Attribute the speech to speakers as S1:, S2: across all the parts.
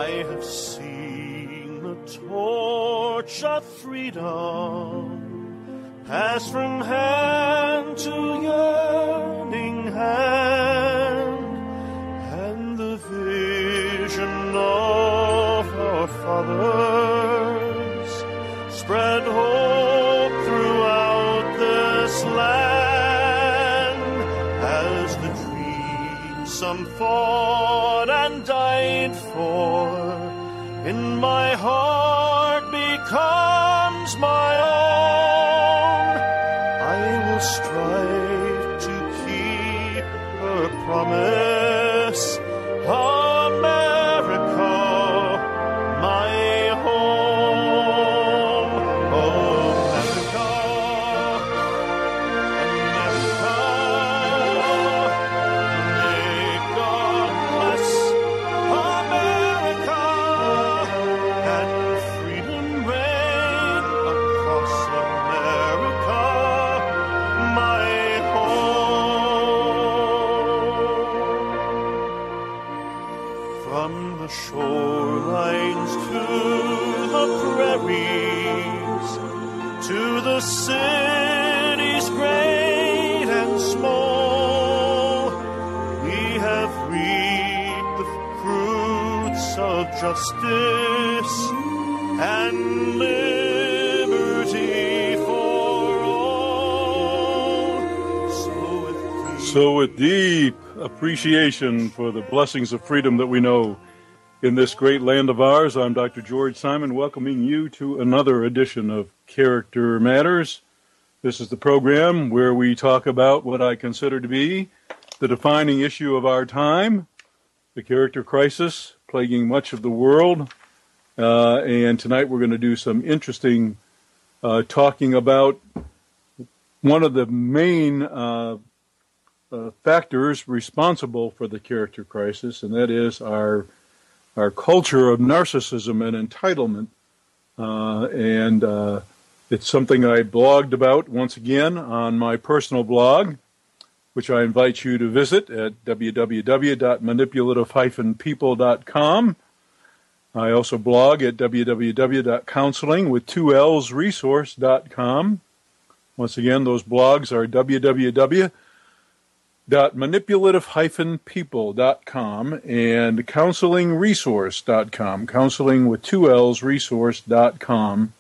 S1: I have seen the torch of freedom pass from hand to yearning hand, and the vision of our fathers spread hope throughout this land, as the dream some fought and died for in my heart becomes my own. I will strive to keep her promise, America, my home. America, America, may God bless America, and freedom reign across America, my home. From the shorelines to the prairies, to the cities great and small, we have reaped the fruits of justice and liberty for all. So with deep appreciation for the blessings of freedom that we know in this great land of ours, I'm Dr. George Simon, welcoming you to another edition of Character Matters. This is the program where we talk about what I consider to be the defining issue of our time, the character crisis plaguing much of the world. And tonight we're going to do some interesting talking about one of the main factors responsible for the character crisis, and that is our culture of narcissism and entitlement. And it's something I blogged about once again on my personal blog, which I invite you to visit at www.manipulative-people.com. I also blog at www.counselingwith2lsresource.com. Once again, those blogs are www.manipulative-people.com and counselingresource.com, counselingwith2lsresource.com,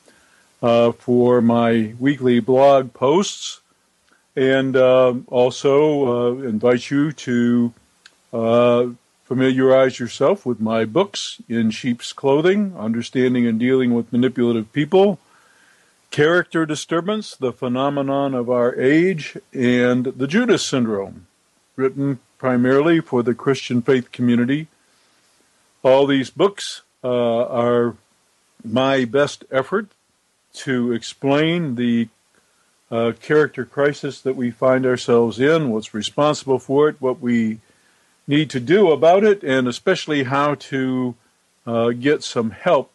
S1: for my weekly blog posts. And also invite you to familiarize yourself with my books, In Sheep's Clothing, Understanding and Dealing with Manipulative People, Character Disturbance, The Phenomenon of Our Age, and The Judas Syndrome, written primarily for the Christian faith community. All these books are my best effort to explain the character crisis that we find ourselves in, what's responsible for it, what we need to do about it, and especially how to get some help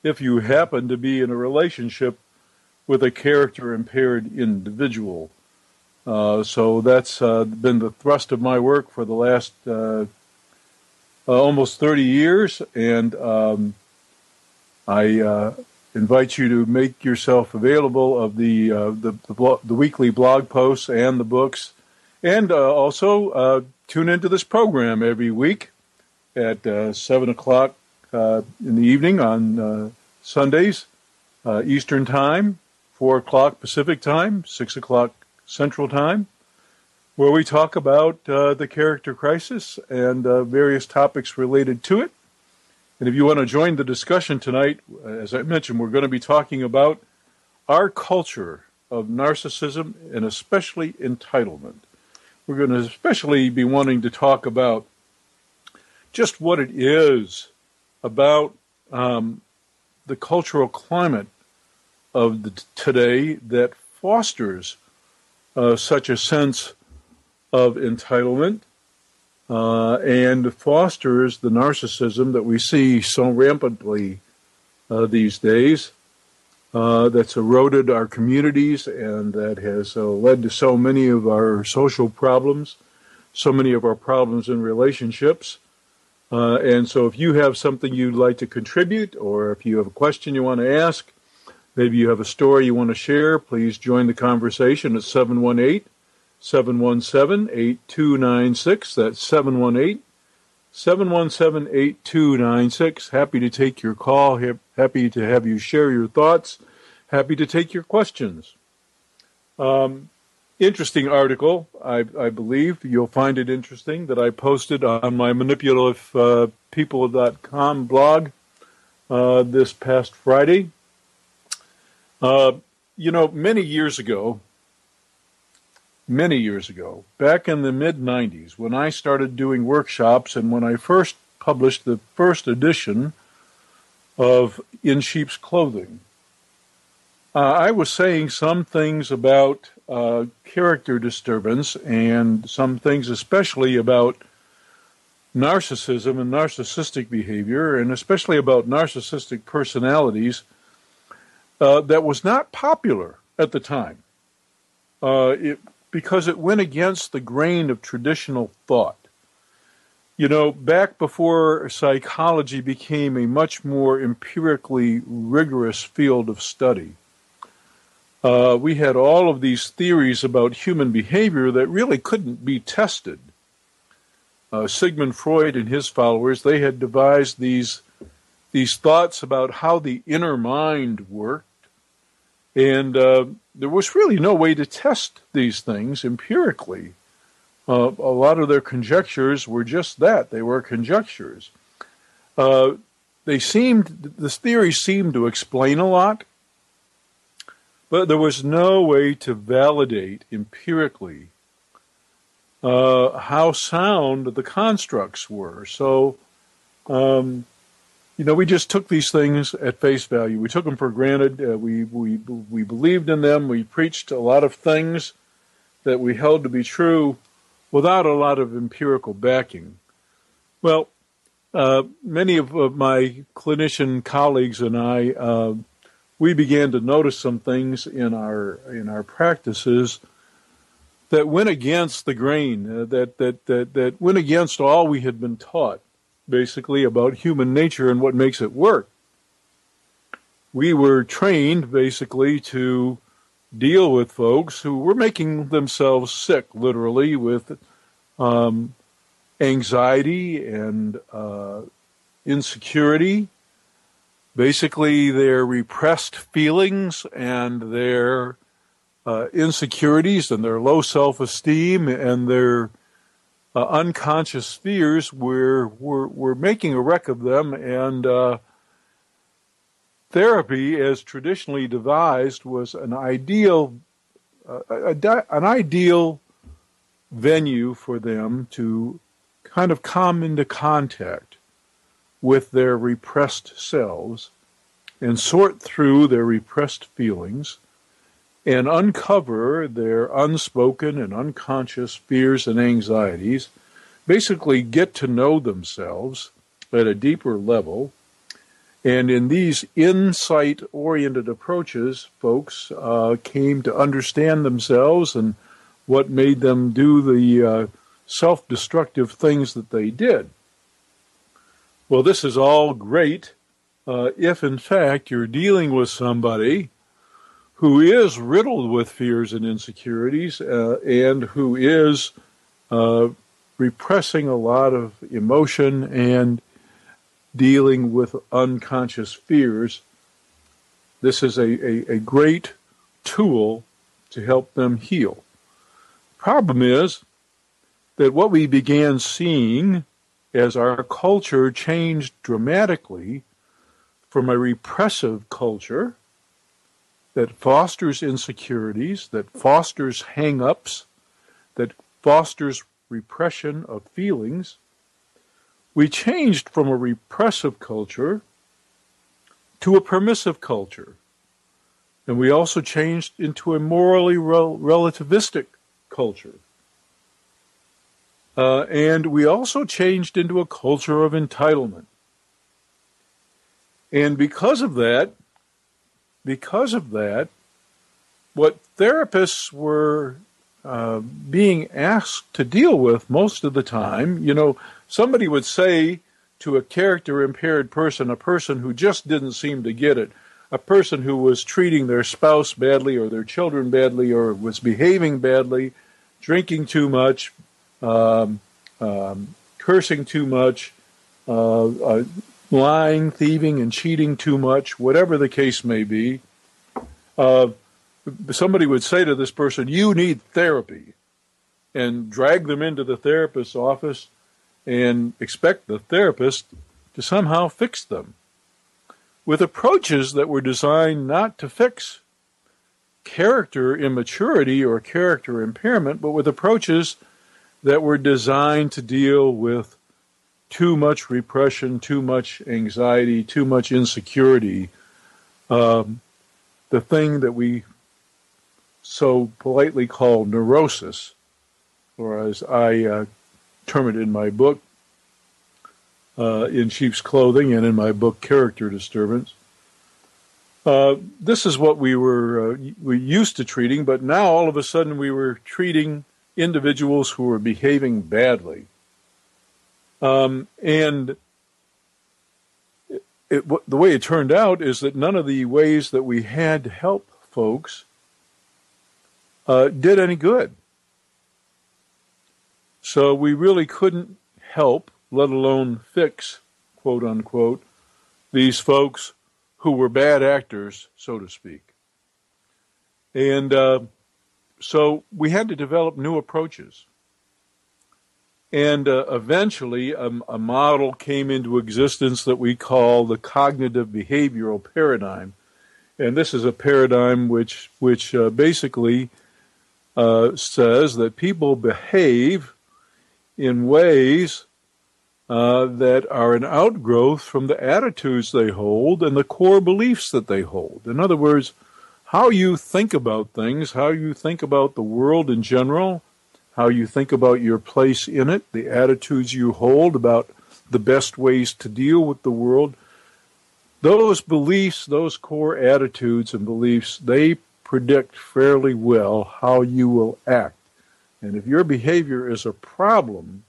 S1: if you happen to be in a relationship with a character-impaired individual. So that's been the thrust of my work for the last almost 30 years, and I invite you to make yourself available of the weekly blog posts and the books, and also tune into this program every week at 7 o'clock in the evening on Sundays, Eastern Time, 4 o'clock Pacific Time, 6 o'clock Central Time, where we talk about the character crisis and various topics related to it. And if you want to join the discussion tonight, as I mentioned, we're going to be talking about our culture of narcissism and especially entitlement. We're going to especially be wanting to talk about just what it is about the cultural climate of today that fosters such a sense of entitlement and fosters the narcissism that we see so rampantly these days, that's eroded our communities and that has led to so many of our social problems, so many of our problems in relationships. And so if you have something you'd like to contribute, or if you have a question you want to ask, maybe you have a story you want to share, please join the conversation at 718-717-8296. That's 718-717-8296. Happy to take your call. Happy to have you share your thoughts. Happy to take your questions. Interesting article, I believe. You'll find it interesting, that I posted on my manipulativepeople.com blog this past Friday. Many years ago, back in the mid-'90s, when I started doing workshops and when I first published the first edition of In Sheep's Clothing, I was saying some things about character disturbance and some things especially about narcissism and narcissistic behavior, and especially about narcissistic personalities that was not popular at the time because it went against the grain of traditional thought. Back before psychology became a much more empirically rigorous field of study, we had all of these theories about human behavior that really couldn't be tested. Sigmund Freud and his followers, they had devised these thoughts about how the inner mind worked, and there was really no way to test these things empirically. A lot of their conjectures were just that. They were conjectures. This theory seemed to explain a lot, but there was no way to validate empirically how sound the constructs were. So, we just took these things at face value. We took them for granted. We believed in them. We preached a lot of things that we held to be true without a lot of empirical backing. Well, many of my clinician colleagues and I, we began to notice some things in our practices that went against the grain, that went against all we had been taught, basically, about human nature and what makes it work. We were trained, basically, to deal with folks who were making themselves sick, literally, with anxiety and insecurity. Basically, their repressed feelings and their insecurities and their low self-esteem and their unconscious fears were making a wreck of them, and therapy, as traditionally devised, was an ideal venue for them to kind of come into contact with their repressed selves and sort through their repressed feelings and uncover their unspoken and unconscious fears and anxieties, basically get to know themselves at a deeper level. And in these insight-oriented approaches, folks came to understand themselves and what made them do the self-destructive things that they did. Well, this is all great if, in fact, you're dealing with somebody who is riddled with fears and insecurities and who is repressing a lot of emotion and dealing with unconscious fears. This is a great tool to help them heal. Problem is that what we began seeing as our culture changed dramatically from a repressive culture that fosters insecurities, that fosters hang-ups, that fosters repression of feelings, we changed from a repressive culture to a permissive culture. And we also changed into a morally relativistic culture. And we also changed into a culture of entitlement. And because of that, what therapists were being asked to deal with most of the time, somebody would say to a character-impaired person, a person who just didn't seem to get it, a person who was treating their spouse badly or their children badly or was behaving badly, drinking too much, cursing too much, lying, thieving, and cheating too much, whatever the case may be, somebody would say to this person, "You need therapy," and drag them into the therapist's office and expect the therapist to somehow fix them, with approaches that were designed not to fix character immaturity or character impairment, but with approaches that were designed to deal with too much repression, too much anxiety, too much insecurity, the thing that we so politely call neurosis, or as I term it in my book, In Sheep's Clothing, and in my book, Character Disturbance. This is what we used to treating, but now all of a sudden we were treating individuals who were behaving badly. And the way it turned out is that none of the ways that we had to help folks did any good. So we really couldn't help, let alone fix, quote unquote, these folks who were bad actors, so to speak. And so we had to develop new approaches. And eventually a model came into existence that we call the cognitive behavioral paradigm. And this is a paradigm which basically says that people behave in ways that are an outgrowth from the attitudes they hold and the core beliefs that they hold. In other words, how you think about things, how you think about the world in general, how you think about your place in it, the attitudes you hold about the best ways to deal with the world, those beliefs, those core attitudes and beliefs, they predict fairly well how you will act. And if your behavior is a problem,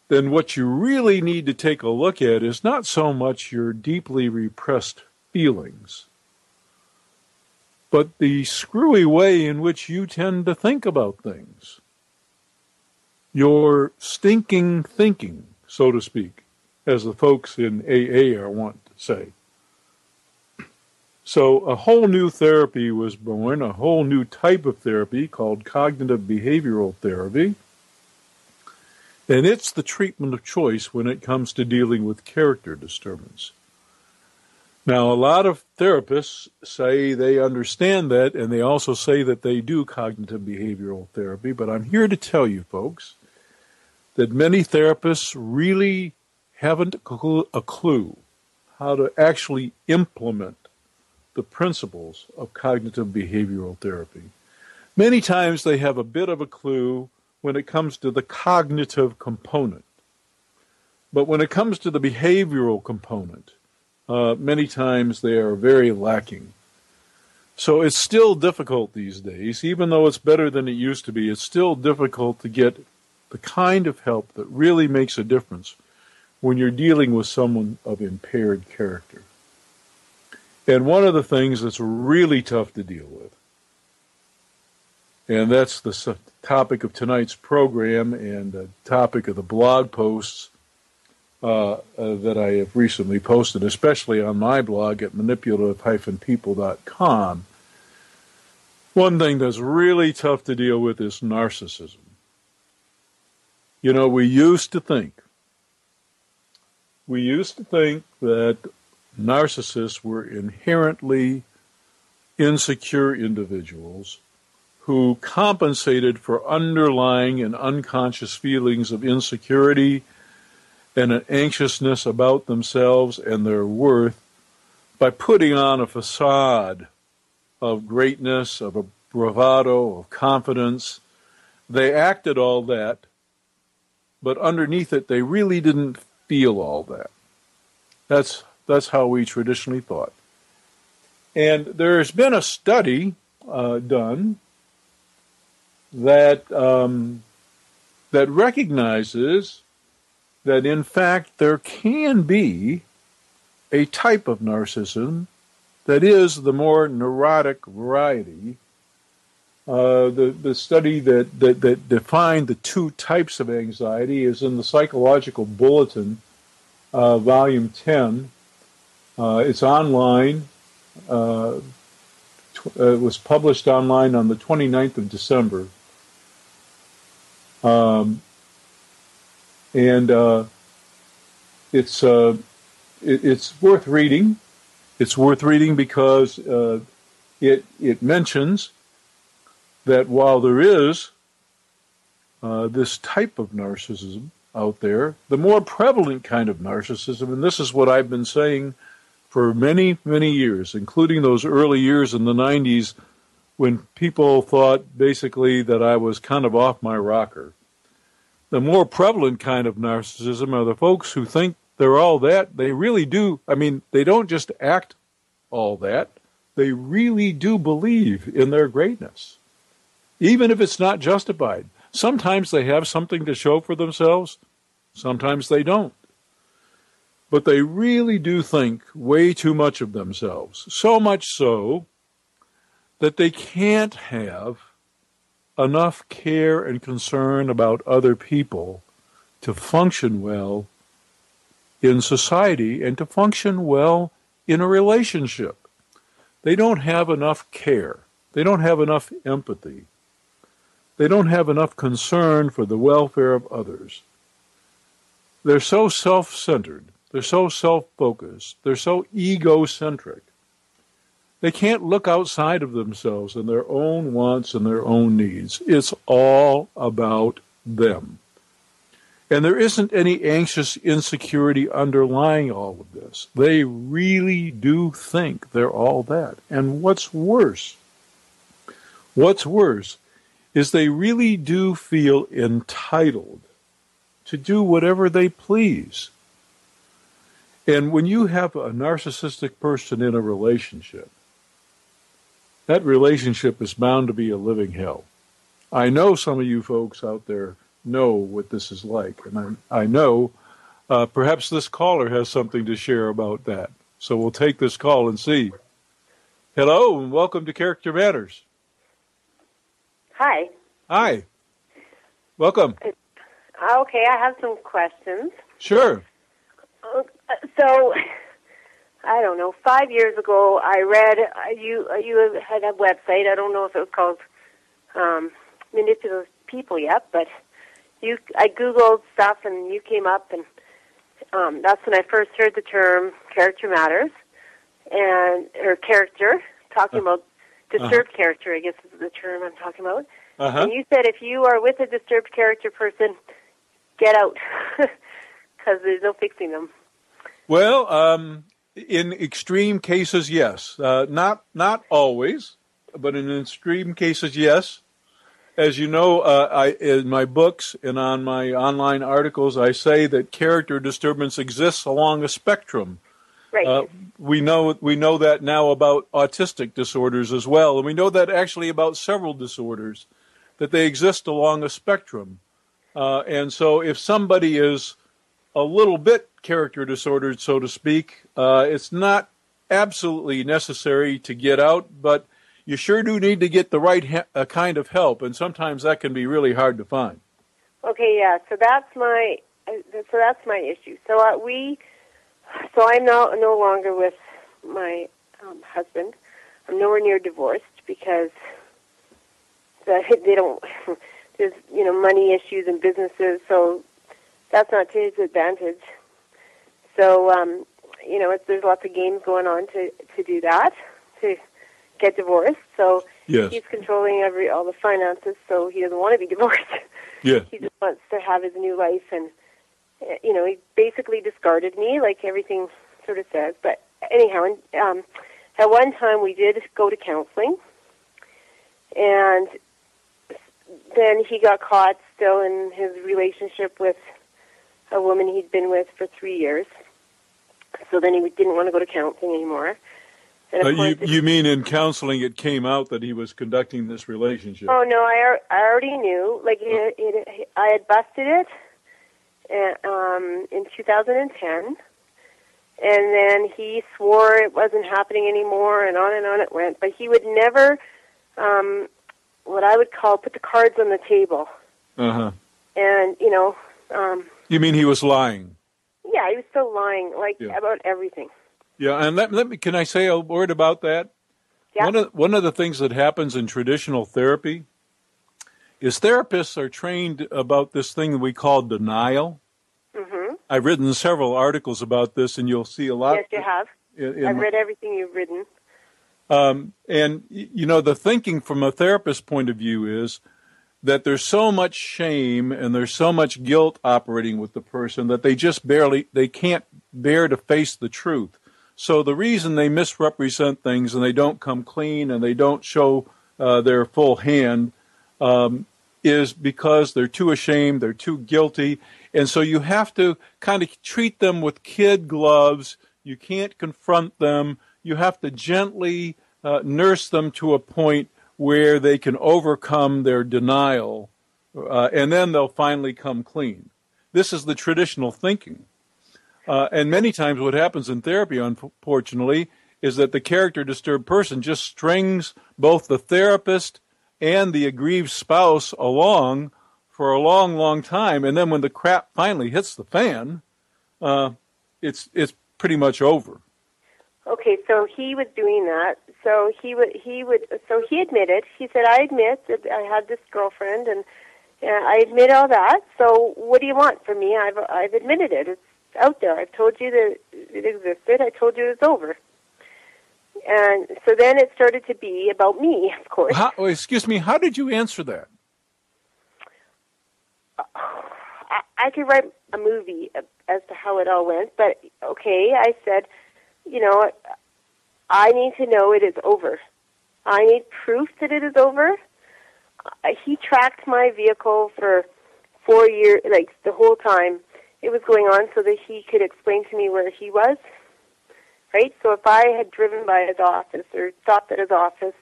S1: then what you really need to take a look at is not so much your deeply repressed feelings, but the screwy way in which you tend to think about things. Your stinking thinking, so to speak, as the folks in AA are wont to say. So a whole new therapy was born, a whole new type of therapy called cognitive behavioral therapy. And it's the treatment of choice when it comes to dealing with character disturbance. Now, a lot of therapists say they understand that, and they also say that they do cognitive behavioral therapy. But I'm here to tell you, folks, that many therapists really haven't a clue how to actually implement the principles of cognitive behavioral therapy. Many times they have a bit of a clue when it comes to the cognitive component. But when it comes to the behavioral component, many times they are very lacking. So it's still difficult these days, even though it's better than it used to be, it's still difficult to get the kind of help that really makes a difference when you're dealing with someone of impaired character. And one of the things that's really tough to deal with, and that's the topic of tonight's program and the topic of the blog posts that I have recently posted, especially on my blog at manipulative-people.com. One thing that's really tough to deal with is narcissism. You know, we used to think that narcissists were inherently insecure individuals who compensated for underlying and unconscious feelings of insecurity and an anxiousness about themselves and their worth by putting on a facade of greatness, of a bravado, of confidence. They acted all that, but underneath it, they really didn't feel all that. That's how we traditionally thought. And there's been a study done that recognizes that in fact there can be a type of narcissism that is the more neurotic variety. The study that defined the two types of anxiety is in the Psychological Bulletin, Volume 10. It's online. It was published online on the 29th of December. It's worth reading. It's worth reading because it mentions that while there is this type of narcissism out there, the more prevalent kind of narcissism, and this is what I've been saying for many, many years, including those early years in the 90s when people thought basically that I was kind of off my rocker. The more prevalent kind of narcissism are the folks who think they're all that. They really do. I mean, they don't just act all that. They really do believe in their greatness, even if it's not justified. Sometimes they have something to show for themselves. Sometimes they don't. But they really do think way too much of themselves, so much so that they can't have enough care and concern about other people to function well in society and to function well in a relationship. They don't have enough care. They don't have enough empathy. They don't have enough concern for the welfare of others. They're so self-centered. They're so self-focused. They're so egocentric. They can't look outside of themselves and their own wants and their own needs. It's all about them. And there isn't any anxious insecurity underlying all of this. They really do think they're all that. And what's worse is they really do feel entitled to do whatever they please. And when you have a narcissistic person in a relationship, that relationship is bound to be a living hell. I know some of you folks out there know what this is like, and I know perhaps this caller has something to share about that. So we'll take this call and see. Hello, and welcome to Character Matters.
S2: Hi.
S1: Hi. Welcome.
S2: Okay, I have some questions.
S1: Sure.
S2: So, I don't know, 5 years ago I read, you had a website, I don't know if it was called Manipulative People yet, but I Googled stuff and you came up, and that's when I first heard the term Character Matters, or character, talking about disturbed character, I guess is the term I'm talking about. And you said if you are with a disturbed character person, get out, because there's no fixing them.
S1: Well, in extreme cases, yes. Not always, but in extreme cases, yes. As you know, in my books and on my online articles, I say that character disturbance exists along a spectrum.
S2: Right.
S1: We know that now about autistic disorders as well, and we know that actually about several disorders, that they exist along a spectrum. And so if somebody is a little bit character disordered, so to speak, it's not absolutely necessary to get out, but you sure do need to get the right kind of help, and sometimes that can be really hard to find.
S2: Okay, yeah. So that's my issue. So I'm no longer with my husband. I'm nowhere near divorced because they don't. There's money issues and businesses, so that's not to his advantage. So there's lots of games going on to do that, to get divorced. So
S1: yes.
S2: He's controlling all the finances, so he doesn't want to be divorced.
S1: Yeah.
S2: He just wants to have his new life, and he basically discarded me, like everything sort of says. But anyhow, at one time we did go to counseling, and then he got caught still in his relationship with a woman he'd been with for 3 years. So then he didn't want to go to counseling anymore.
S1: You mean in counseling it came out that he was conducting this relationship?
S2: Oh, no, I already knew. Like, I had busted it, in 2010. And then he swore it wasn't happening anymore, and on it went. But he would never, what I would call, put the cards on the table.
S1: Uh-huh.
S2: And,
S1: you mean he was lying?
S2: Yeah, he was still lying, about everything.
S1: Yeah, and let me. Can I say a word about that?
S2: Yeah.
S1: One of the things that happens in traditional therapy is therapists are trained about this thing that we call denial. Mm-hmm. I've written several articles about this, and you'll see a lot.
S2: Yes, you have. I've read everything you've written.
S1: And, the thinking from a therapist's point of view is that there's so much shame and there's so much guilt operating with the person that they can't bear to face the truth. So the reason they misrepresent things and they don't come clean and they don't show their full hand is because they're too ashamed, they're too guilty. And so you have to kind of treat them with kid gloves. You can't confront them. You have to gently nurse them to a point where they can overcome their denial, and then they'll finally come clean. This is the traditional thinking. And many times what happens in therapy, unfortunately, is that the character disturbed person just strings both the therapist and the aggrieved spouse along for a long, long time, and then when the crap finally hits the fan, it's pretty much over. Okay,
S2: so he was doing that. So he admitted. He said, "I admit that I had this girlfriend, and I admit all that. So what do you want from me? I've admitted it. It's out there. I've told you that it existed. I told you it's over." And so then it started to be about me, of course.
S1: Excuse me, how did you answer that?
S2: I could write a movie as to how it all went, but okay, I said, I need to know it is over. I need proof that it is over. He tracked my vehicle for 4 years, the whole time it was going on, so that he could explain to me where he was, right? So if I had driven by his office or stopped at his office,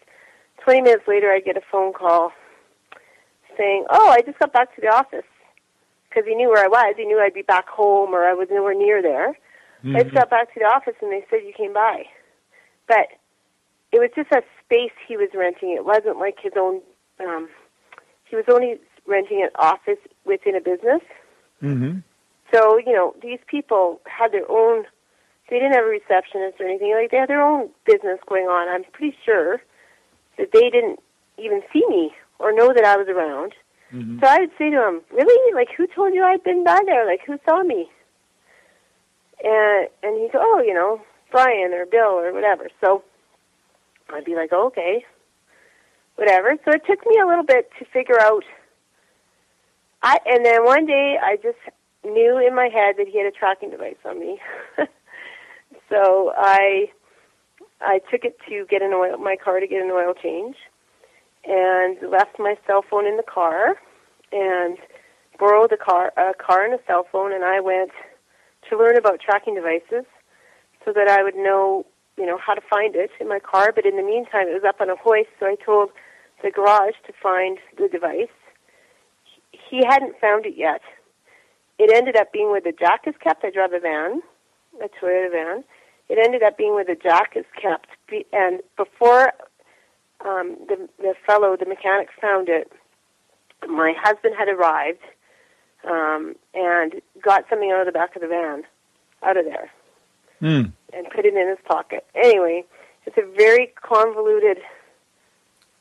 S2: 20 minutes later I'd get a phone call saying, "Oh, I just got back to the office," because he knew where I was. He knew I'd be back home or I was nowhere near there. Mm-hmm. I just got back to the office and they said, "You came by." But it was just a space he was renting. It wasn't like his own, he was only renting an office within a business. Mm-hmm. So, these people had their own, they didn't have a receptionist or anything. They had their own business going on. I'm pretty sure that they didn't even see me or know that I was around. Mm-hmm. So I would say to him, "Really? Who told you I'd been by there? Who saw me?" And he'd go, "Oh, Brian or Bill or whatever." So I'd be like, "Oh, okay, whatever." So it took me a little bit to figure out. And then one day I just knew in my head that he had a tracking device on me. So I took it to get my car to get an oil change, and left my cell phone in the car, and borrowed a car and a cell phone, and I went to learn about tracking devices so that I would know, how to find it in my car. But in the meantime, it was up on a hoist, so I told the garage to find the device. He hadn't found it yet. It ended up being where the jack is kept. I drive a van, a Toyota van. It ended up being where the jack is kept. And before the mechanic found it, my husband had arrived and got something out of the back of the van, out of there, and put it in his pocket. Anyway, it's a very convoluted.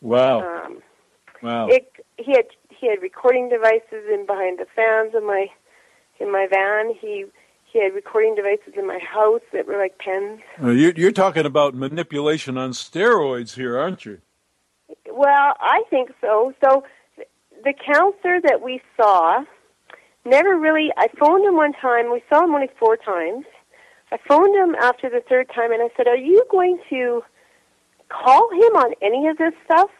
S1: Wow. Wow.
S2: He had recording devices in behind the fans in my van. He had recording devices in my house that were like pens.
S1: You're talking about manipulation on steroids here, aren't you?
S2: Well, I think so. So the counselor that we saw never really, I phoned him one time. We saw him only 4 times. I phoned him after the 3rd time, and I said, "Are you going to call him on any of this stuff?"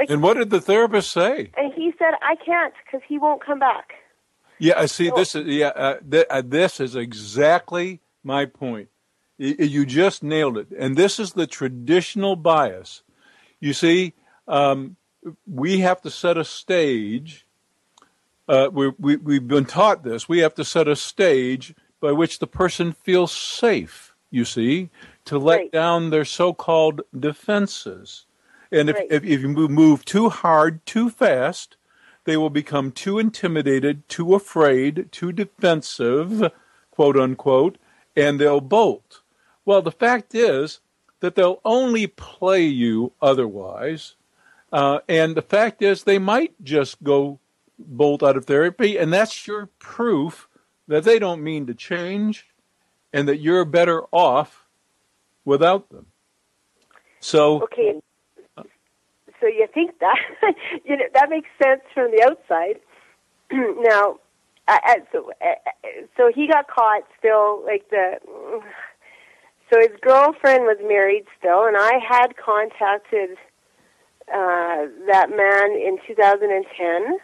S1: And what did the therapist say?
S2: And he said, "I can't because he won't come back."
S1: Yeah, I see. This is exactly my point. You just nailed it. And this is the traditional bias. You see, we have to set a stage we've been taught this. We have to set a stage by which the person feels safe, you see, to let down their so-called defenses. And if you move too hard, too fast, they will become too intimidated, too afraid, too defensive, quote unquote, and they'll bolt. Well, the fact is that they'll only play you otherwise. And the fact is they might just go bolt out of therapy, and that's your proof that they don't mean to change and that you're better off without them. So,
S2: okay. So you think that that makes sense from the outside. Now, so he got caught still, so his girlfriend was married still, and I had contacted that man in 2010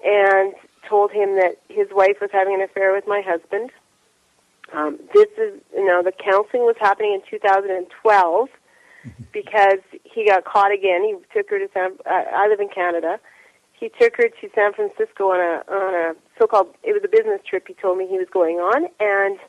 S2: and told him that his wife was having an affair with my husband. The counseling was happening in 2012 because he got caught again. He took her to I live in Canada. He took her to San Francisco on a so-called, it was a business trip he told me he was going on, and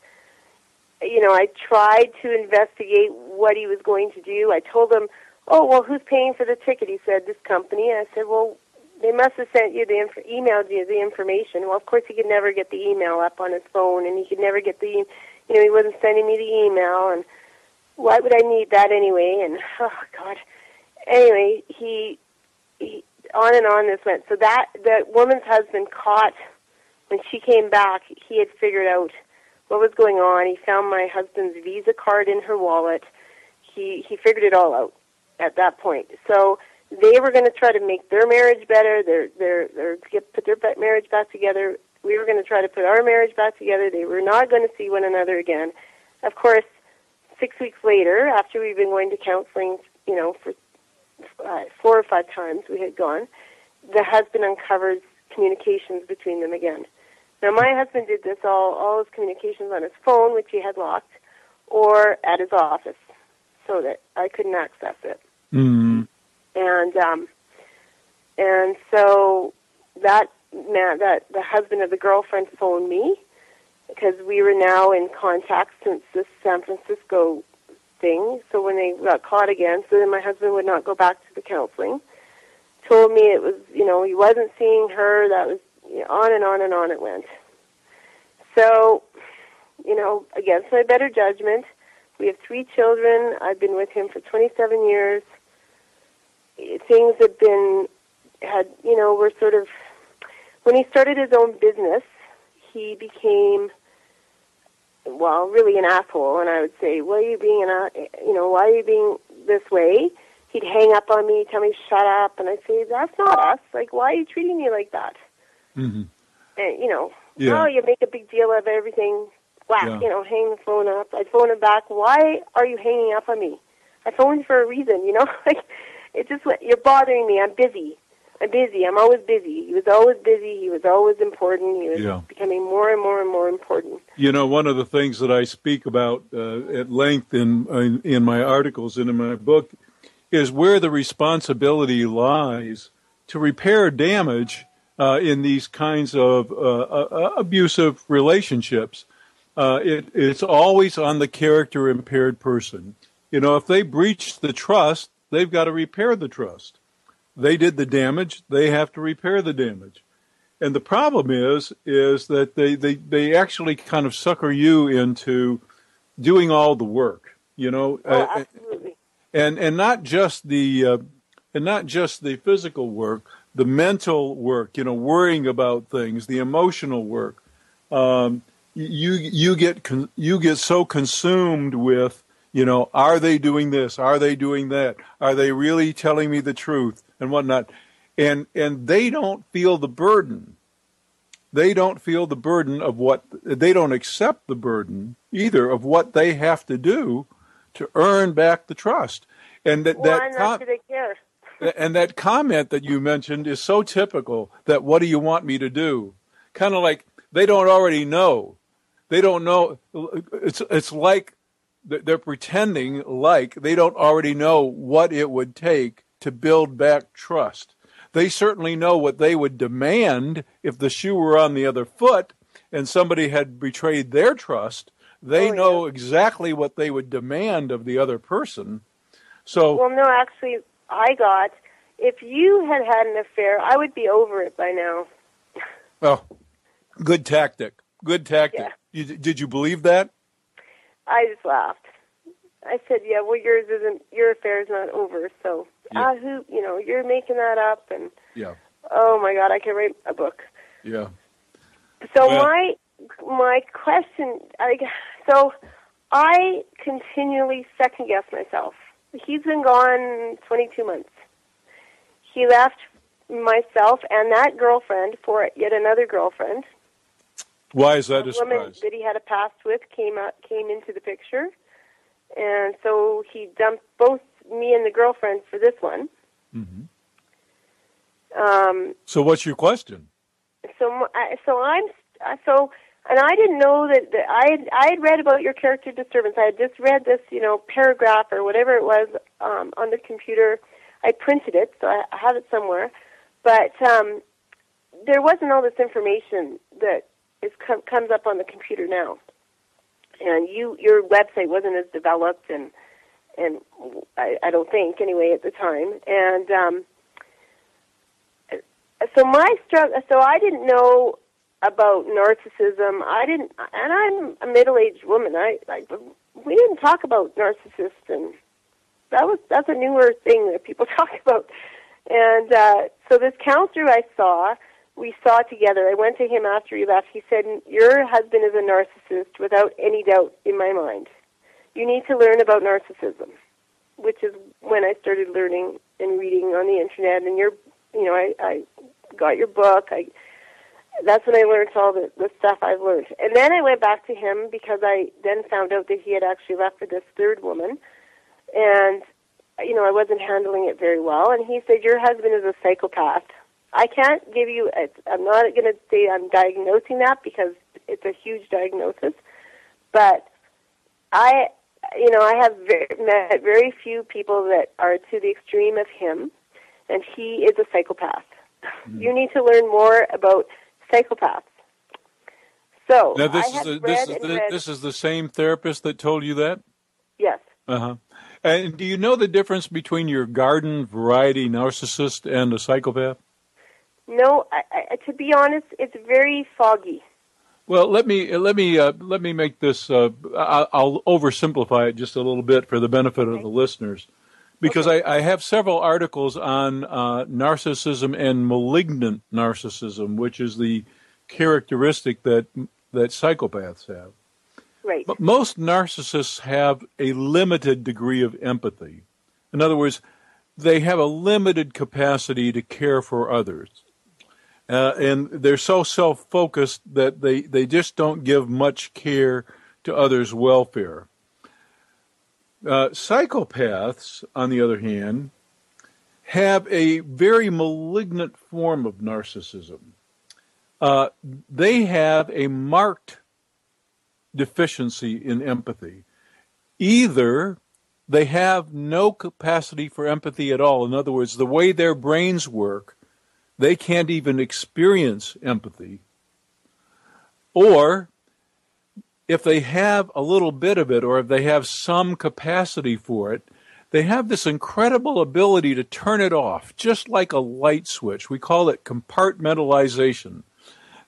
S2: I tried to investigate what he was going to do. I told him, oh, well, who's paying for the ticket? He said, this company. And I said, well, they must have sent you emailed you the information. Well, of course, he could never get the email up on his phone, and he could never get he wasn't sending me the email, and why would I need that anyway? And, oh, God. Anyway, he on and on this went. So that woman's husband caught, when she came back, he had figured out what was going on. He found my husband's Visa card in her wallet. He figured it all out at that point. So they were going to try to make their marriage better, put their marriage back together. We were going to try to put our marriage back together. They were not going to see one another again. Of course, 6 weeks later, after we've been going to counseling, for 4 or 5 times we had gone, the husband uncovers communications between them again. Now, my husband did this, all his communications on his phone, which he had locked, or at his office, so that I couldn't access it.
S1: Mm-hmm.
S2: And so that man, the husband of the girlfriend, phoned me because we were now in contact since this San Francisco thing. So when they got caught again, so then my husband would not go back to the counseling. Told me it was, he wasn't seeing her. That was on and on and on it went. So, against my better judgment, we have 3 children. I've been with him for 27 years. Things were sort of, when he started his own business, he became, really an asshole. And I would say, why are you being this way? He'd hang up on me, tell me shut up, and I'd say, that's not us. Like, why are you treating me like that?
S1: Mm-hmm.
S2: And,
S1: yeah.
S2: You make a big deal of everything. Whack, hang the phone up. I'd phone him back. Why are you hanging up on me? I phoned for a reason, It just went, you're bothering me. I'm busy. I'm always busy. He was always busy. He was always important. He was becoming more and more and more important.
S1: One of the things that I speak about at length in my articles and in my book is where the responsibility lies to repair damage in these kinds of abusive relationships. It's always on the character-impaired person. If they breach the trust, they've got to repair the trust. They did the damage. They have to repair the damage. And the problem is that they actually kind of sucker you into doing all the work,
S2: absolutely.
S1: And not just the physical work, the mental work, worrying about things, the emotional work. You get so consumed with, are they doing this? Are they doing that? Are they really telling me the truth and whatnot? And they don't feel the burden. They don't feel the burden of they don't accept the burden either of what they have to do to earn back the trust. And and that comment that you mentioned is so typical, that what do you want me to do? Kind of like they don't already know. They don't know. It's like they're pretending like they don't already know what it would take to build back trust. They certainly know what they would demand if the shoe were on the other foot and somebody had betrayed their trust. They know exactly what they would demand of the other person. So,
S2: well, no, actually, if you had had an affair, I would be over it by now.
S1: Well, good tactic. Good tactic. Yeah. Did you believe that?
S2: I just laughed. I said, yeah, well, your affair is not over, so, you're making that up, and, oh my God, I can write a book.
S1: Yeah.
S2: So my question, so I continually second-guess myself. He's been gone 22 months. He left myself and that girlfriend for yet another girlfriend.
S1: Why is that a
S2: woman
S1: surprise?
S2: that he had a past with came into the picture, and so he dumped both me and the girlfriend for this one.
S1: Mm-hmm. So what's your question? And I didn't know that I had read about your character disturbance. I had just read this, paragraph or whatever it was on the computer. I printed it, so I have it somewhere. But there wasn't all this information that comes up on the computer now. And your website wasn't as developed, and I don't think anyway at the time. And so I didn't know about narcissism. And I'm a middle-aged woman. We didn't talk about narcissists, and that's a newer thing that people talk about. And so this counselor we saw together. I went to him after he left. He said, your husband is a narcissist without any doubt in my mind. You need to learn about narcissism, which is when I started learning and reading on the internet. And I got your book. That's when I learned all the stuff I've learned. And then I went back to him because I then found out that he had actually left for this third woman. And, I wasn't handling it very well. And he said, your husband is a psychopath. I can't give you, I'm not going to say I'm diagnosing that because it's a huge diagnosis. But I have met very few people that are to the extreme of him, and he is a psychopath. Mm-hmm. You need to learn more about psychopaths. So now this is the same therapist that told you that?
S2: Yes.
S1: Uh-huh. And do you know the difference between your garden variety narcissist and a psychopath?
S2: No, to be honest, it's very foggy.
S1: Well, let me make this. I'll oversimplify it just a little bit for the benefit of the listeners, because I have several articles on narcissism and malignant narcissism, which is the characteristic that psychopaths have.
S2: Right.
S1: But most narcissists have a limited degree of empathy. In other words, they have a limited capacity to care for others. And they're so self-focused that they just don't give much care to others' welfare. Psychopaths, on the other hand, have a very malignant form of narcissism. They have a marked deficiency in empathy. Either they have no capacity for empathy at all. In other words, the way their brains work, they can't even experience empathy. Or if they have a little bit of it, or if they have some capacity for it, they have this incredible ability to turn it off, just like a light switch. We call it compartmentalization.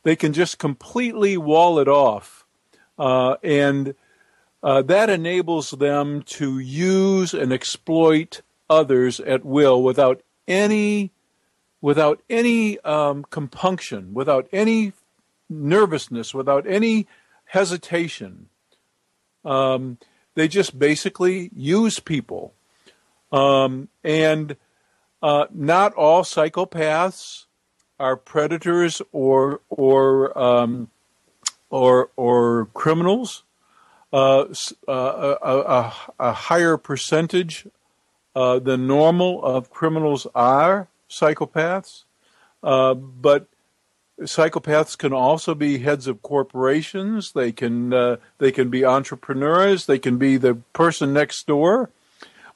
S1: They can just completely wall it off. And that enables them to use and exploit others at will without any compunction, without any nervousness, without any hesitation. They just basically use people. And not all psychopaths are predators or criminals. A higher percentage than normal of criminals are psychopaths, but psychopaths can also be heads of corporations. They can be entrepreneurs. They can be the person next door.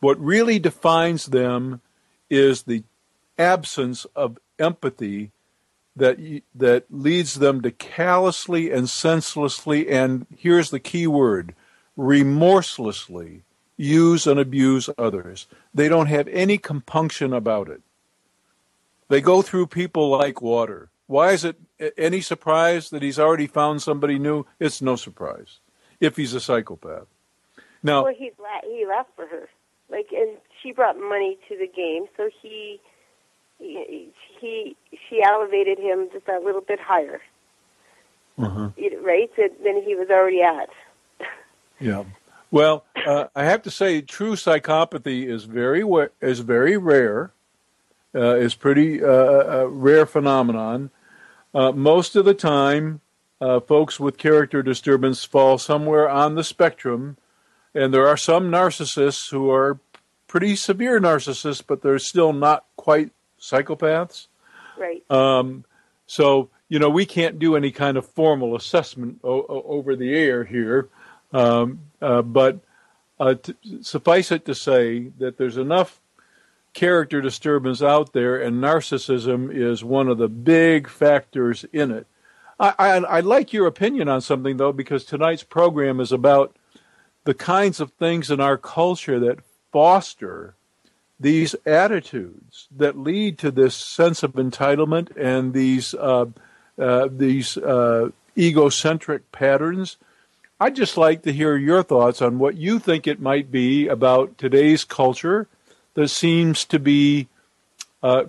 S1: What really defines them is the absence of empathy that leads them to callously and senselessly, and here's the key word, remorselessly use and abuse others. They don't have any compunction about it. They go through people like water. Why is it any surprise that he's already found somebody new? It's no surprise if he's a psychopath. Now,
S2: well, he left for her, and she brought money to the game, so she elevated him just a little bit higher, right? Than he was already at.
S1: Yeah. Well, I have to say, true psychopathy is very rare. Is pretty a rare phenomenon. Most of the time, folks with character disturbance fall somewhere on the spectrum, and there are some narcissists who are pretty severe narcissists, but they're still not quite psychopaths.
S2: Right.
S1: So, we can't do any kind of formal assessment over the air here, but suffice it to say that there's enough character disturbance out there, and narcissism is one of the big factors in it. I'd like your opinion on something, though, because tonight's program is about the kinds of things in our culture that foster these attitudes that lead to this sense of entitlement and these egocentric patterns. I'd just like to hear your thoughts on what you think it might be about today's culture that seems to be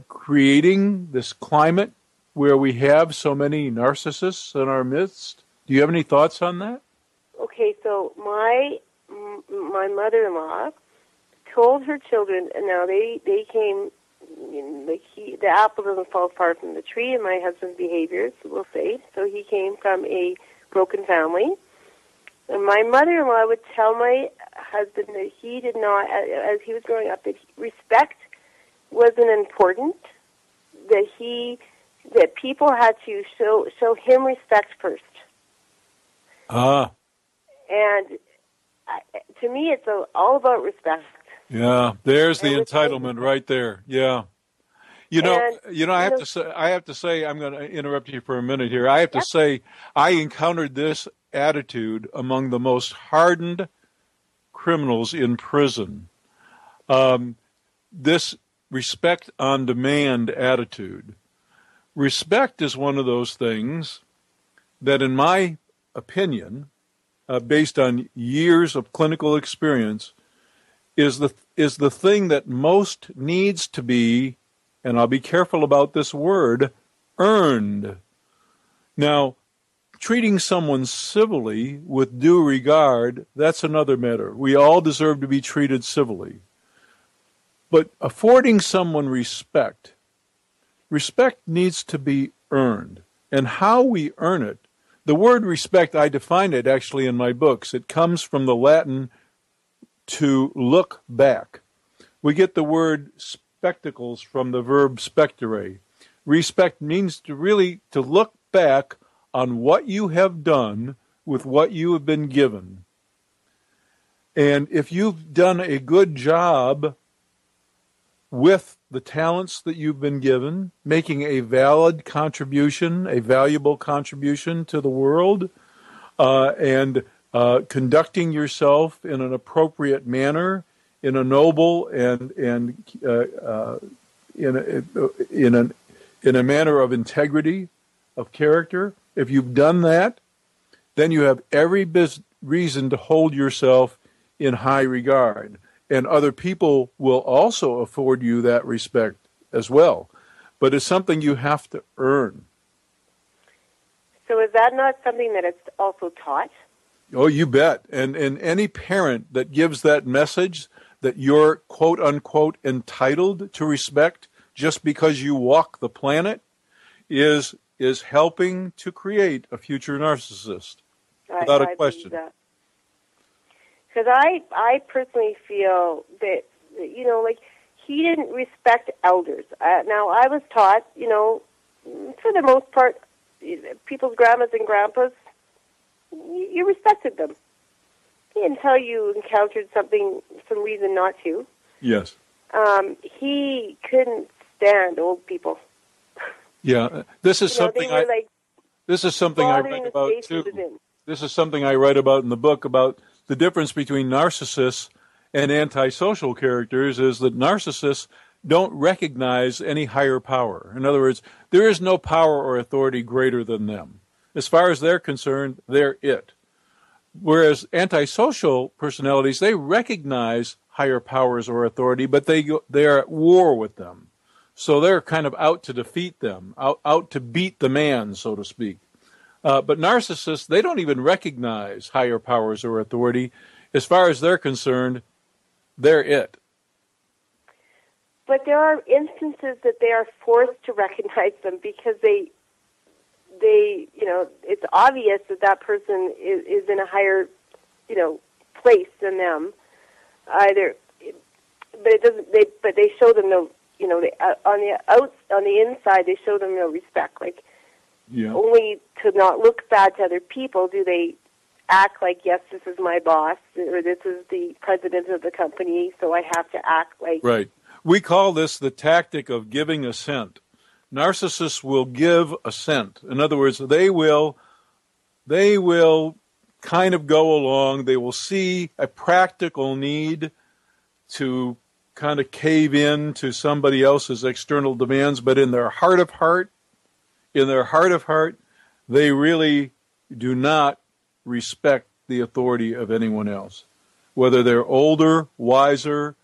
S1: creating this climate where we have so many narcissists in our midst. Do you have any thoughts on that?
S2: Okay, so my mother-in-law told her children, and now they came, the apple doesn't fall far from the tree in my husband's behaviors, we'll say. So he came from a broken family. And my mother-in-law would tell my husband that he did not, as he was growing up, that respect wasn't important, that people had to show him respect first. And to me, it's all about respect.
S1: Yeah, there's the entitlement right there. Yeah. I have to say, I'm going to interrupt you for a minute here. I have to say, I encountered this attitude among the most hardened criminals in prison. This respect on demand attitude. Respect is one of those things that, in my opinion, based on years of clinical experience, is the thing that most needs to be, and I'll be careful about this word, earned. Now, treating someone civilly with due regard, that's another matter. We all deserve to be treated civilly. But affording someone respect needs to be earned. And how we earn it, the word respect, I define it actually in my books. It comes from the Latin to look back. We get the word spectacles from the verb spectere. Respect means to look back on what you have done with what you have been given. And if you've done a good job with the talents that you've been given, making a valid contribution, a valuable contribution to the world, and conducting yourself in an appropriate manner, in a noble and in a manner of integrity, of character. If you've done that, then you have every reason to hold yourself in high regard. And other people will also afford you that respect as well. But it's something you have to earn.
S2: So is that not something that it's also taught?
S1: Oh, you bet. And any parent that gives that message that you're, quote unquote, entitled to respect just because you walk the planet is helping to create a future narcissist, without a question.
S2: Because I personally feel that, he didn't respect elders. Now, I was taught, for the most part, people's grandmas and grandpas, you respected them until you encountered some reason not to.
S1: Yes.
S2: He couldn't stand old people.
S1: Yeah, this is
S2: They were like
S1: this is something I
S2: bothering
S1: write
S2: the
S1: about
S2: space he
S1: too.
S2: was in.
S1: This is something I write about in the book about the difference between narcissists and antisocial characters is that narcissists don't recognize any higher power. In other words, there is no power or authority greater than them. As far as they're concerned, they're it. Whereas antisocial personalities, they recognize higher powers or authority, but they are at war with them. So they're kind of out to defeat them, out to beat the man, so to speak. But narcissists, they don't even recognize higher powers or authority. As far as they're concerned, they're it.
S2: But there are instances that they are forced to recognize them because they it's obvious that that person is in a higher, place than them. Either, but it doesn't. But they show them no, on the inside they show them no respect. Like only to not look bad to other people do they act like, yes, this is my boss or this is the president of the company, so I have to act like.
S1: Right. We call this the tactic of giving assent. Narcissists will give assent. In other words, they will kind of go along. They will see a practical need to kind of cave in to somebody else's external demands, but in their heart of heart, they really do not respect the authority of anyone else. Whether they're older, wiser,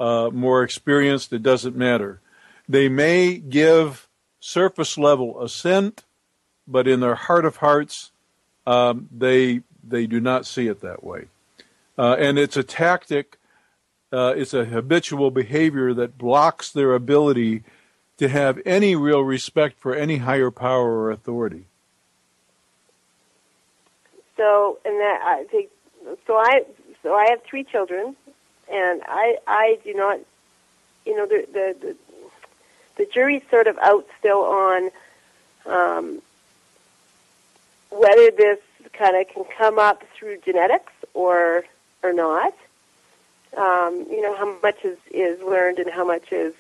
S1: more experienced, it doesn't matter. They may give surface level assent, but in their heart of hearts, they do not see it that way. And it's a tactic, it's a habitual behavior that blocks their ability to have any real respect for any higher power or authority.
S2: So, and that I think, so I have 3 children, and I do not, the jury's sort of out still on whether this kind of can come up through genetics or not. How much is learned and how much is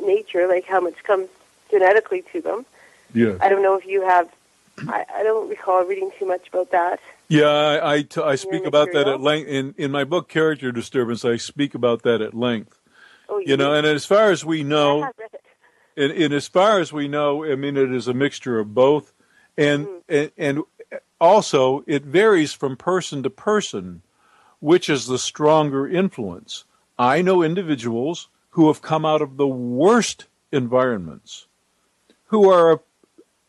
S2: nature, like how much comes genetically to them.
S1: Yeah.
S2: I don't know if you have, I don't recall reading too much about that.
S1: Yeah, I speak about that at length. In my book, Character Disturbance, I speak about that at length.
S2: Oh,
S1: and as far as we know,
S2: I have read it.
S1: and as far as we know, I mean, it is a mixture of both. And also, it varies from person to person, which is the stronger influence. I know individuals who have come out of the worst environments, who are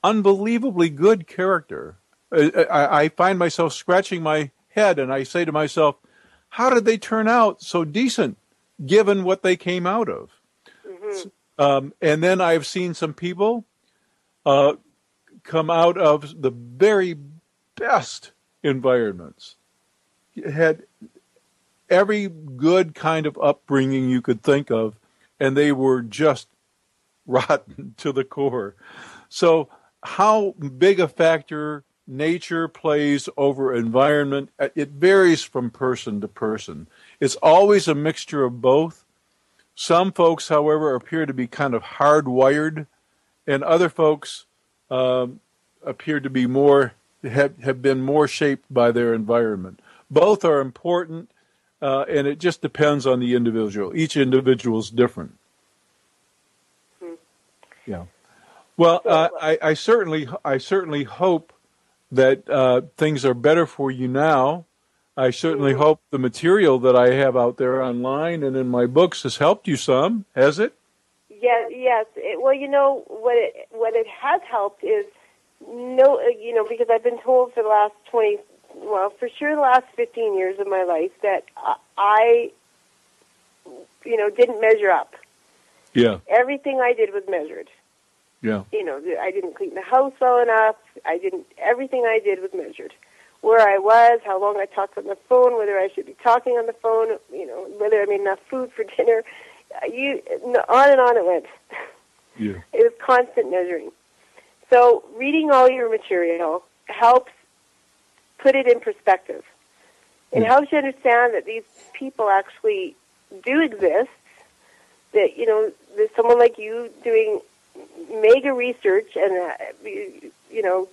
S1: unbelievably good character. I find myself scratching my head, and I say to myself, how did they turn out so decent, given what they came out of? Mm-hmm. And then I've seen some people come out of the very best environments, had every good kind of upbringing you could think of, and they were just rotten to the core. So how big a factor nature plays over environment, it varies from person to person. It's always a mixture of both. Some folks, however, appear to be kind of hardwired, and other folks appear to be have been more shaped by their environment. Both are important, and it just depends on the individual. Each individual is different. Yeah. Well, I certainly hope that things are better for you now. I certainly hope the material that I have out there online and in my books has helped you some. Has it?
S2: Yeah, yes. Well, what it has helped is because I've been told for the last for sure the last 15 years of my life that I didn't measure up.
S1: Yeah.
S2: Everything I did was measured.
S1: Yeah.
S2: I didn't clean the house well enough. Everything I did was measured. Where I was, how long I talked on the phone, whether I should be talking on the phone, whether I made enough food for dinner. On and on it went.
S1: Yeah.
S2: It was constant measuring. So reading all your material helps put it in perspective. It helps you understand that these people actually do exist, that, there's someone like you doing mega research and,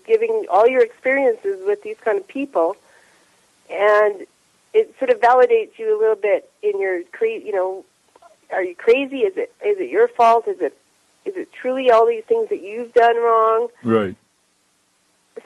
S2: giving all your experiences with these kind of people, and it sort of validates you a little bit in your, are you crazy? Is it your fault? Is it truly all these things that you've done wrong?
S1: Right.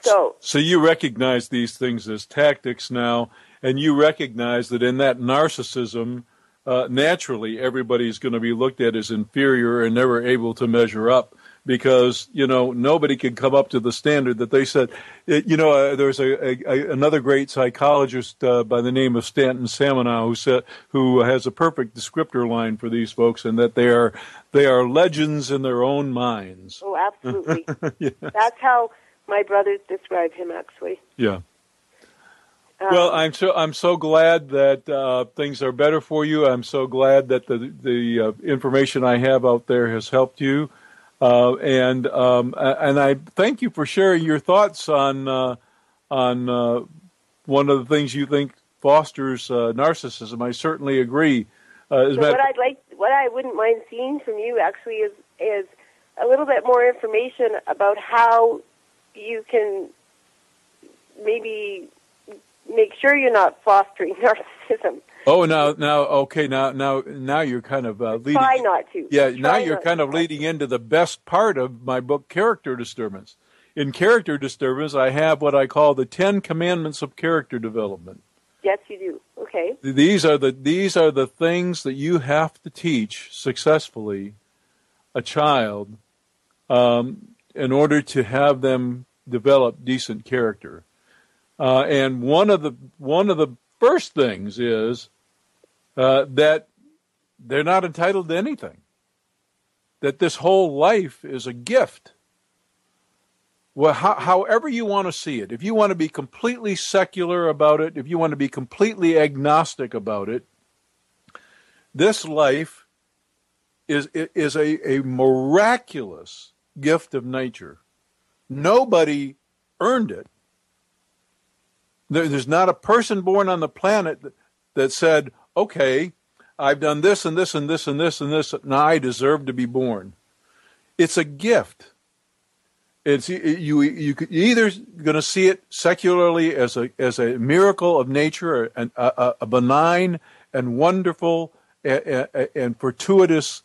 S1: So you recognize these things as tactics now, and you recognize that in that narcissism, naturally everybody's going to be looked at as inferior and never able to measure up, because nobody can come up to the standard that they set. There's another great psychologist by the name of Stanton Samanow who has a perfect descriptor line for these folks, and that they are legends in their own minds.
S2: Oh, absolutely.
S1: Yes.
S2: That's how my brothers describe him, actually.
S1: Yeah. Well, I'm so glad that things are better for you. I'm so glad that the information I have out there has helped you, and I thank you for sharing your thoughts on one of the things you think fosters narcissism. I certainly agree.
S2: What I wouldn't mind seeing from you actually is a little bit more information about how you can maybe make sure you're not fostering narcissism.
S1: Oh, now you're kind of leading.
S2: Try not to.
S1: Yeah, now you're kind of leading into the best part of my book, Character Disturbance. In Character Disturbance, I have what I call the 10 Commandments of Character Development.
S2: Yes, you do. Okay.
S1: These are the things that you have to teach successfully a child in order to have them develop decent character. And one of the first things is that they're not entitled to anything. That this whole life is a gift. Well, however you want to see it. If you want to be completely secular about it, if you want to be completely agnostic about it, this life is a miraculous gift of nature. Nobody earned it. There's not a person born on the planet that said, okay, I've done this and this and this and this and this, now I deserve to be born. It's a gift. You're either going to see it secularly as a miracle of nature, a benign and wonderful and fortuitous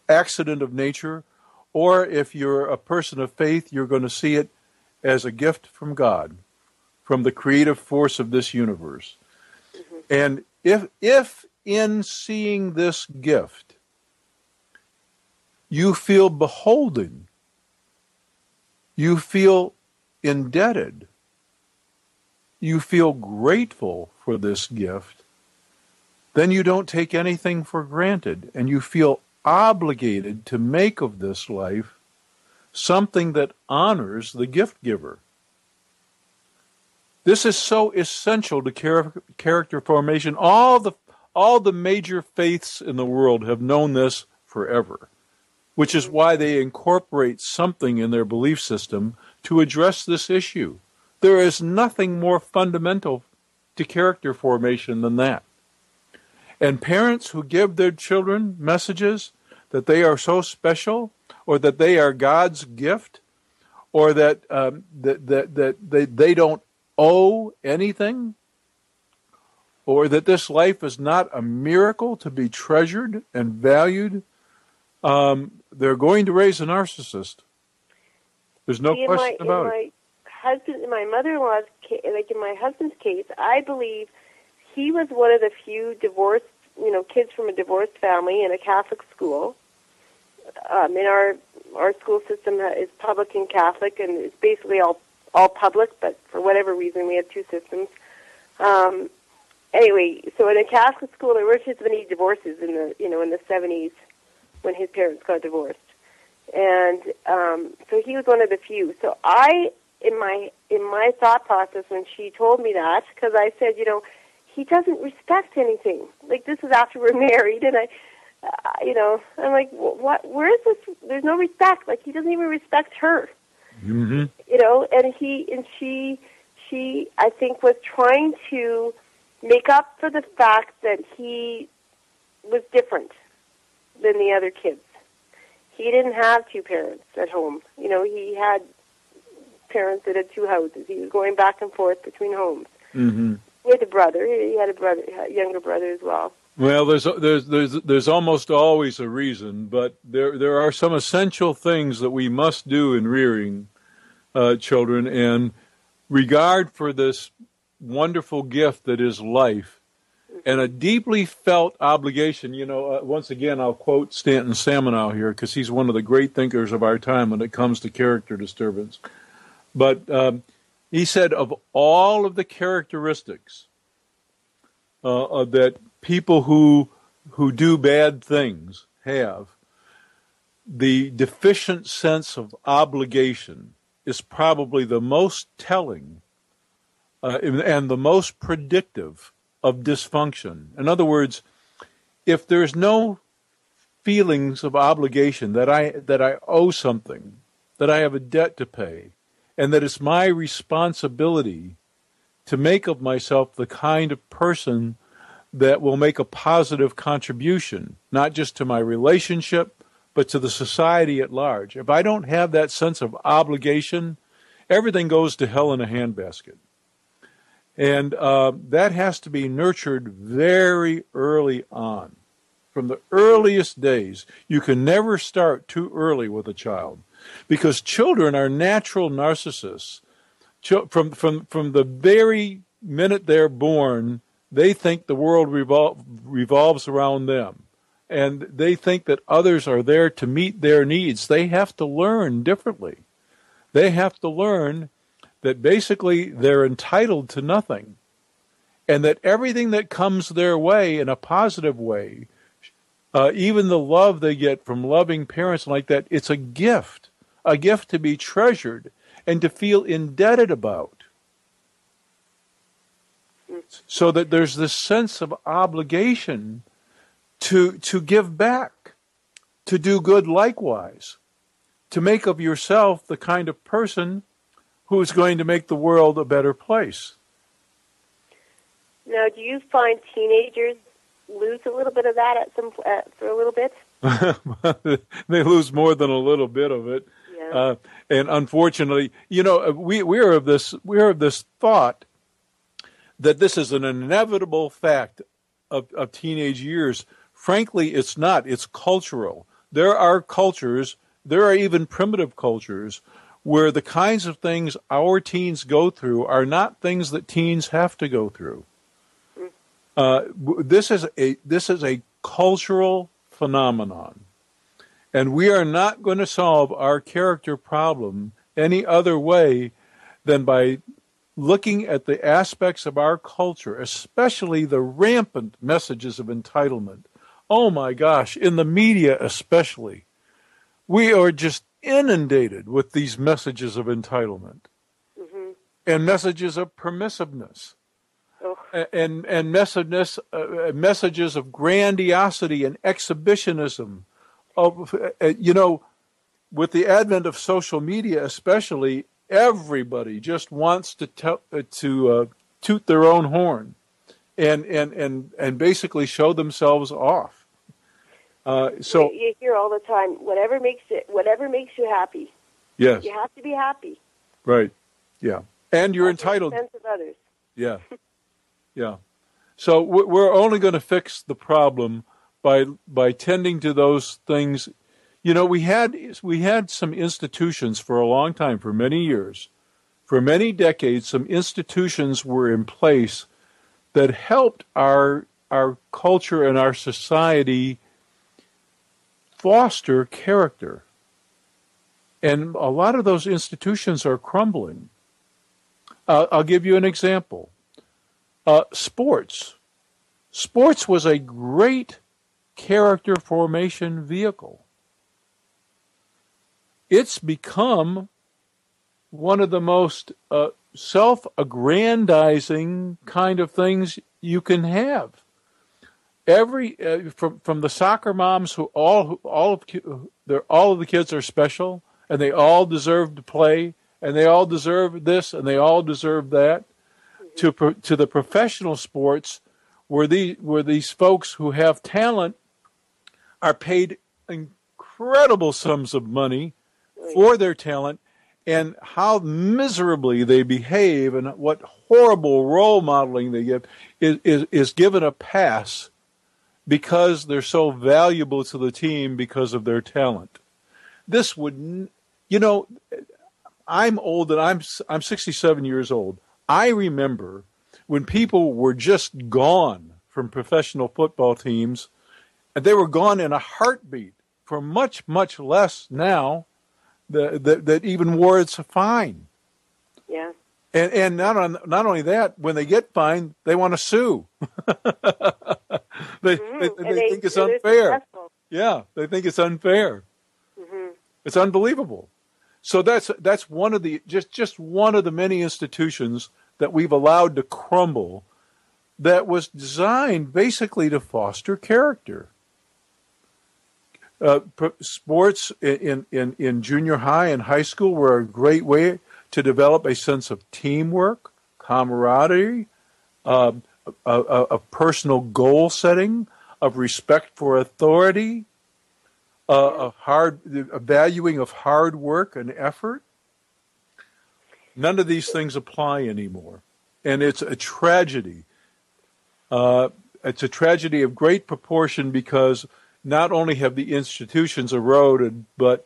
S1: accident of nature, or if you're a person of faith, you're going to see it as a gift from God, from the creative force of this universe. Mm-hmm. And if in seeing this gift, you feel beholden, you feel indebted, you feel grateful for this gift, then you don't take anything for granted, and you feel obligated to make of this life something that honors the gift giver. This is so essential to character formation. All the major faiths in the world have known this forever, which is why they incorporate something in their belief system to address this issue. There is nothing more fundamental to character formation than that. And parents who give their children messages that they are so special, or that they are God's gift, or that they don't owe anything, or that this life is not a miracle to be treasured and valued, they're going to raise a narcissist. There's no question about it.
S2: In my mother-in-law's case, like in my husband's case, I believe he was one of the few divorced, kids from a divorced family in a Catholic school. In our school system is public and Catholic, and it's basically all public, but for whatever reason we had two systems. Anyway, so in a Catholic school there weren't as many divorces in the 70s when his parents got divorced, and so he was one of the few. So in my thought process when she told me that, because I said, he doesn't respect anything. Like, this is after we're married, and I'm like, what? Where is this? There's no respect. Like, he doesn't even respect her.
S1: Mm-hmm.
S2: And she, I think, was trying to make up for the fact that he was different than the other kids. he didn't have two parents at home. You know, he had parents that had two houses. He was going back and forth between homes.
S1: Mm-hmm.
S2: With a brother. He had a younger brother as well.
S1: Well, there's almost always a reason, but there are some essential things that we must do in rearing children, and regard for this wonderful gift that is life, and a deeply felt obligation. You know, once again, I'll quote Stanton Samanow here, because he's one of the great thinkers of our time when it comes to character disturbance. But he said, of all of the characteristics that people who do bad things have, the deficient sense of obligation is probably the most telling and the most predictive of dysfunction. In other words, if there's no feelings of obligation, that I owe something, that I have a debt to pay, and that it's my responsibility to make of myself the kind of person that will make a positive contribution, not just to my relationship, but to the society at large. If I don't have that sense of obligation, everything goes to hell in a handbasket. And that has to be nurtured very early on. From the earliest days, you can never start too early with a child, because children are natural narcissists. From the very minute they're born, they think the world revolves around them, and they think that others are there to meet their needs. They have to learn differently. They have to learn that basically they're entitled to nothing, and that everything that comes their way in a positive way, even the love they get from loving parents like that, it's a gift to be treasured and to feel indebted about. So that there's this sense of obligation to give back, to do good likewise, to make of yourself the kind of person who is going to make the world a better place.
S2: Now, do you find teenagers lose a little bit of that for a little bit?
S1: They lose more than a little bit of it. Yeah. And unfortunately, you know, we're of this thought that this is an inevitable fact of teenage years. Frankly, it's not. It's cultural. There are cultures, there are even primitive cultures, where the kinds of things our teens go through are not things that teens have to go through. This is a cultural phenomenon, and we are not going to solve our character problem any other way than by looking at the aspects of our culture, especially the rampant messages of entitlement. Oh my gosh, in the media especially, we are just inundated with these messages of entitlement, and messages of permissiveness, and messages of grandiosity and exhibitionism. With the advent of social media especially, everybody just wants to toot their own horn and basically show themselves off. So
S2: you hear all the time, whatever makes you happy.
S1: Yes,
S2: you have to be happy.
S1: Right. Yeah, and you're entitled.
S2: At the expense of others. Yeah.
S1: Yeah. So we're only going to fix the problem by tending to those things. You know, we had some institutions for a long time, for many years, for many decades. Some institutions were in place that helped our culture and our society foster character. And a lot of those institutions are crumbling. I'll give you an example. Sports. Sports was a great character formation vehicle. It's become one of the most self-aggrandizing kind of things you can have. From the soccer moms who all of the kids are special, and they all deserve to play, and they all deserve this, and they all deserve that, to the professional sports, where these folks who have talent are paid incredible sums of money for their talent, and how miserably they behave and what horrible role modeling they give is given a pass because they're so valuable to the team because of their talent. This would, I'm old and I'm 67 years old. I remember when people were just gone from professional football teams, and they were gone in a heartbeat for much, much less now that even warrants a fine.
S2: Yeah.
S1: And not only that, when they get fined, they want to sue. they think it's unfair. Yeah, they think it's unfair. Mm-hmm. It's unbelievable. So that's one of the just one of the many institutions that we've allowed to crumble that was designed basically to foster character. Sports in junior high and high school were a great way to develop a sense of teamwork, camaraderie, of personal goal setting, of respect for authority, a valuing of hard work and effort. None of these things apply anymore, and it's a tragedy. It's a tragedy of great proportion because not only have the institutions eroded, but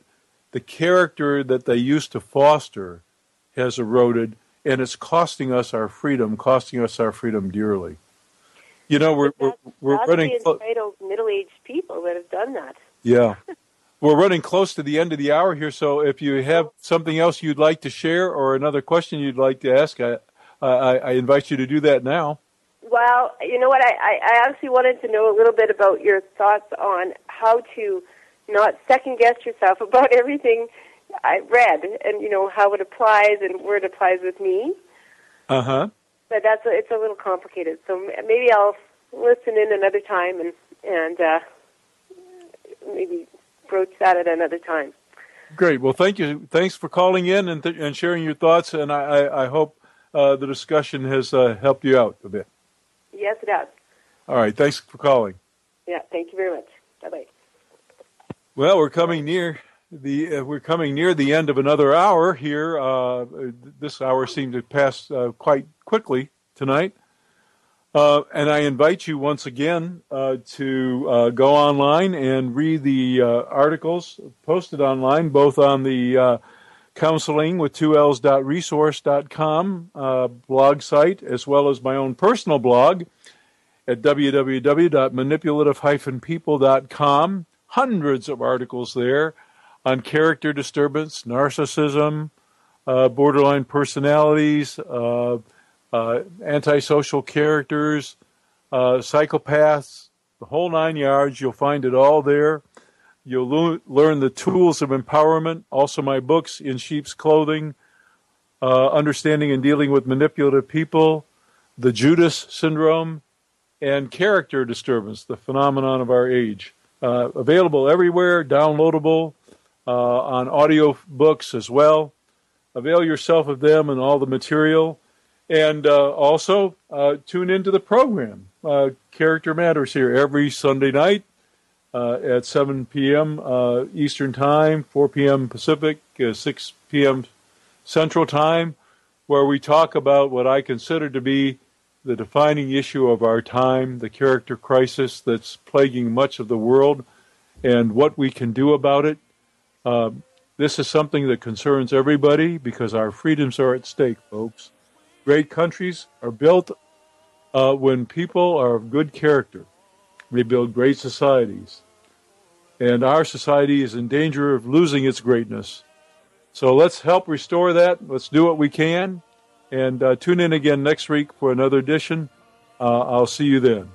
S1: the character that they used to foster has eroded, and it's costing us our freedom dearly. We're running
S2: entitled middle-aged people that have done that.
S1: Yeah. We're running close to the end of the hour here, so if you have something else you'd like to share or another question you'd like to ask, I invite you to do that now.
S2: Well, you know what? I actually wanted to know a little bit about your thoughts on how to not second-guess yourself about everything I read and, how it applies and where it applies with me.
S1: Uh-huh.
S2: But it's a little complicated, so maybe I'll listen in another time and maybe broach that at another time.
S1: Great. Well, thank you. Thanks for calling in and sharing your thoughts, and I hope the discussion has helped you out a bit.
S2: Yes, it has.
S1: All right. Thanks for calling.
S2: Yeah. Thank you very much. Bye-bye.
S1: Well, we're coming near the end of another hour here. This hour seemed to pass quite quickly tonight. And I invite you once again to go online and read the articles posted online, both on the counselingwith2ls.resource.com blog site, as well as my own personal blog at www.manipulative-people.com. Hundreds of articles there on character disturbance, narcissism, borderline personalities, antisocial characters, psychopaths, the whole 9 yards. You'll find it all there. You'll learn the tools of empowerment, also my books, In Sheep's Clothing, Understanding and Dealing with Manipulative People, The Judas Syndrome, and Character Disturbance, the phenomenon of our age. Available everywhere, downloadable, on audio books as well. Avail yourself of them and all the material. And also tune into the program. Character Matters here every Sunday night at 7 p.m. Eastern Time, 4 p.m. Pacific, 6 p.m. Central Time, where we talk about what I consider to be the defining issue of our time, the character crisis that's plaguing much of the world, and what we can do about it. This is something that concerns everybody because our freedoms are at stake, folks. Great countries are built when people are of good character. They build great societies. And our society is in danger of losing its greatness. So let's help restore that. Let's do what we can. And tune in again next week for another edition. I'll see you then.